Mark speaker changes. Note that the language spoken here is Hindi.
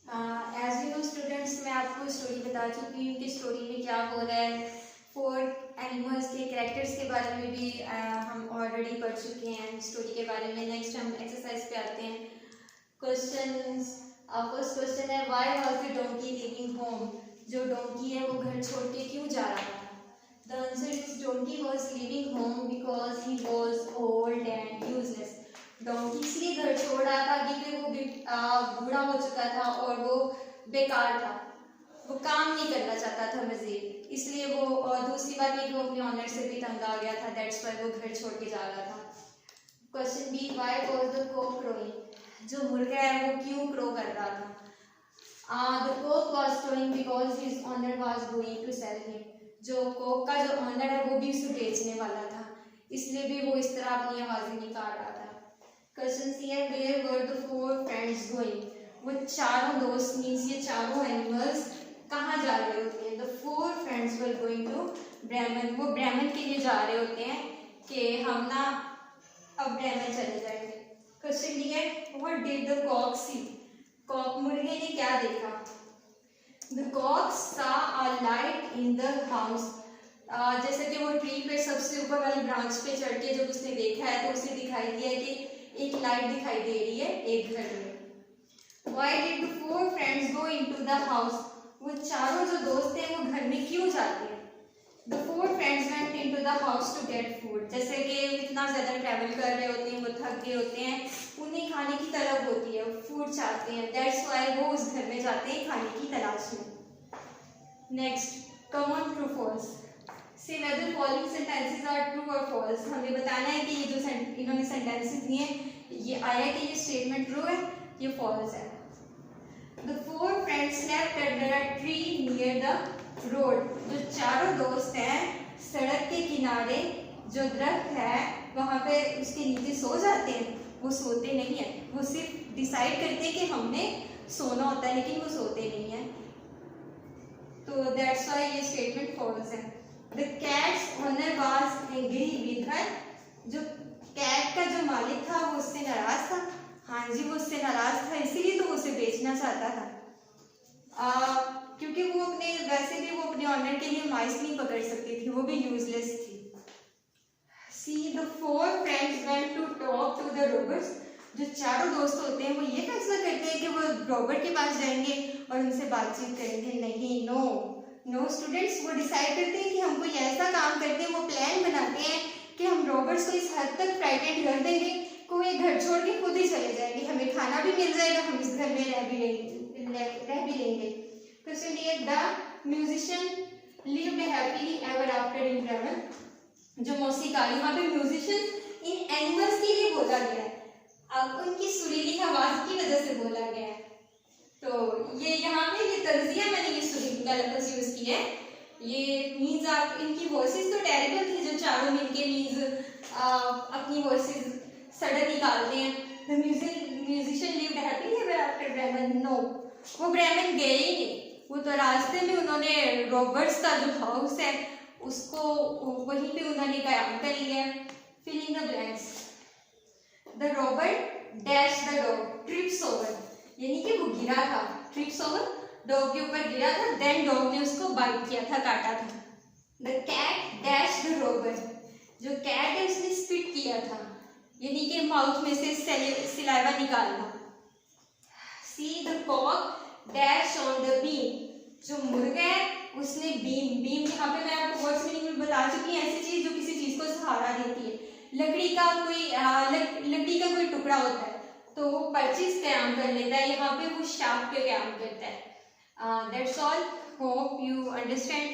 Speaker 1: एज यू नो स्टूडेंट्स, मैं आपको स्टोरी बता चुकी हूँ कि स्टोरी में क्या हो रहा है। 4 एनिमल्स के कैरेक्टर्स के बारे में भी हम ऑलरेडी पढ़ चुके हैं स्टोरी के बारे में। नेक्स्ट हम एक्सरसाइज पे आते हैं। क्वेश्चंस, फर्स्ट क्वेश्चन है, why was the donkey living home? जो डोंकी है वो घर छोड़ के क्यों जा रहा था? The answer is donkey was living home because he was old and useless. Donkey इसलिए घर छोड़ रहा था क्योंकि वो बूढ़ा हो चुका था और वो बेकार था, वो काम नहीं करना चाहता था मजीद, इसलिए वो। और दूसरी बात ये कि वो अपने ऑनर से भी तंग आ गया था, दैट्स व्हाई वो घर छोड़ के जा रहा था। Question B, why was the cock crowing? जो मुर्गा है वो क्यों क्रो कर रहा था? The cock was crowing because his owner was going to sell him. जो कॉक का जो ऑनर है वो भी उसे बेचने वाला था, इसलिए भी वो इस तरह अपनी आवाजें निकाल रहा था। क्वेश्चन सी है, where were the 4 friends going? वो चारों दोस्त मीन्स ये चारों एनिमल्स कहाँ जा रहे होते हैं? The 4 friends were going to Bremen. वो ब्राह्मण के लिए जा रहे होते हैं कि हम ना अब ब्राह्मण चले जाएंगे। क्वेश्चन डी है, what did the cock see? Cock मुर्गे ने क्या देखा? The cock saw a light in the house. जैसे कि वो ट्री पे सबसे ऊपर वाली ब्रांच पे चढ़ के जब उसने देखा है तो उसे दिखाई दिया कि एक लाइट दिखाई दे रही है एक घर में। Why did the 4 friends go into the house? वो चारों जो दोस्त हैं वो घर में क्यों जाते हैं? The 4 friends went into the house to get food. जैसे कि इतना ज्यादा ट्रैवल कर रहे होते हैं, वो थक गए होते हैं, उन्हें खाने की तलब होती है, फूड चाहते हैं, that's why वो उस घर में जाते हैं खाने की तलाश में। Next, common true false. Say whether following sentences are true or false. हमें बताना है कि ये जो इन्होंने सेंटेंसेस दिए ये आया कि ये स्टेटमेंट ट्रू है, ये फॉल्स है। The 4 friends slept under a tree near the road. जो चारों दोस्त हैं सड़क के किनारे जो दरख्त है वहाँ पे उसके नीचे सो जाते हैं। वो सोते नहीं है, वो सिर्फ डिसाइड करते हैं कि हमने सोना होता है, लेकिन वो सोते नहीं है। तो दैट्स व्हाई ये स्टेटमेंट फॉल्स है। The cat's owner was angry with her. जो कैट का जो मालिक था वो उससे नाराज था। हाँ जी, वो उससे नाराज था, इसीलिए तो वो उसे बेचना चाहता था। क्योंकि वो अपने वैसे भी वो अपने ऑनर के लिए माइस नहीं पकड़ सकती थी, वो भी यूजलेस थी। See, the 4 friends went to talk to the robbers. जो चारों दोस्त होते हैं वो ये फैसला करते हैं कि वो रॉबर के पास जाएंगे और उनसे बातचीत करेंगे। नहीं, नो स्टूडेंट्स, वो डिसाइड करते हैं कि हम कोई ऐसा काम करते हैं, वो प्लान बनाते हैं कि हम रॉबर्स को इस हद तक फ्राइटेंड कर देंगे कि वो एक घर छोड़ के खुद ही चले जाएंगे, हमें खाना भी मिल जाएगा, हम इस घर में रह भी लेंगे। क्वेश्चन ये, the musician lived happily ever after in ब्राह्मण। जो मौसीकार, यहाँ पे म्यूजिशियन इन एनिमल्स के लिए बोला गया है, अब उनकी सुरीली आवाज की वजह से बोला गया है। तो ये यहाँ पे ये तर्जिया मैंने ये सुरीली का लफ्ज़ यूज किया है। ये मीन्स आप इनकी वॉइसेस तो टेरिबल थी, जो चारों मिलके मीन्स अपनी वॉइसेस सडन निकालते हैं। The musician lived happily ever after ब्राह्मण। नो, वो ब्राह्मण गए ही नहीं, वो तो रास्ते में उन्होंने रॉबर्ट्स का जो हाउस है उसको वहीं पे उन्होंने कयाम कर लिया। Filling the blanks. The robber dash the dog trips over, यानी कि वो गिरा था, ट्रिप्स ओवर, डॉग के ऊपर गिरा था, देन डॉग ने उसको बाइट किया था, काटा था। The cat dash the robber, जो कैट है उसने स्पिट किया था, यानी कि माउथ में से सलाइवा निकालना। C the cock dash on the beam, जो मुर्गा है उसने बीम यहाँ पे मैं आपको वर्ड्स मीनिंग में बता चुकी हूँ, ऐसी चीज जो किसी चीज को सहारा देती है। लकड़ी का कोई टुकड़ा होता है तो वो परचेज कयाम कर लेता है, यहाँ पे वो शार्प पे कयाम करता है। That's all, hope you understand.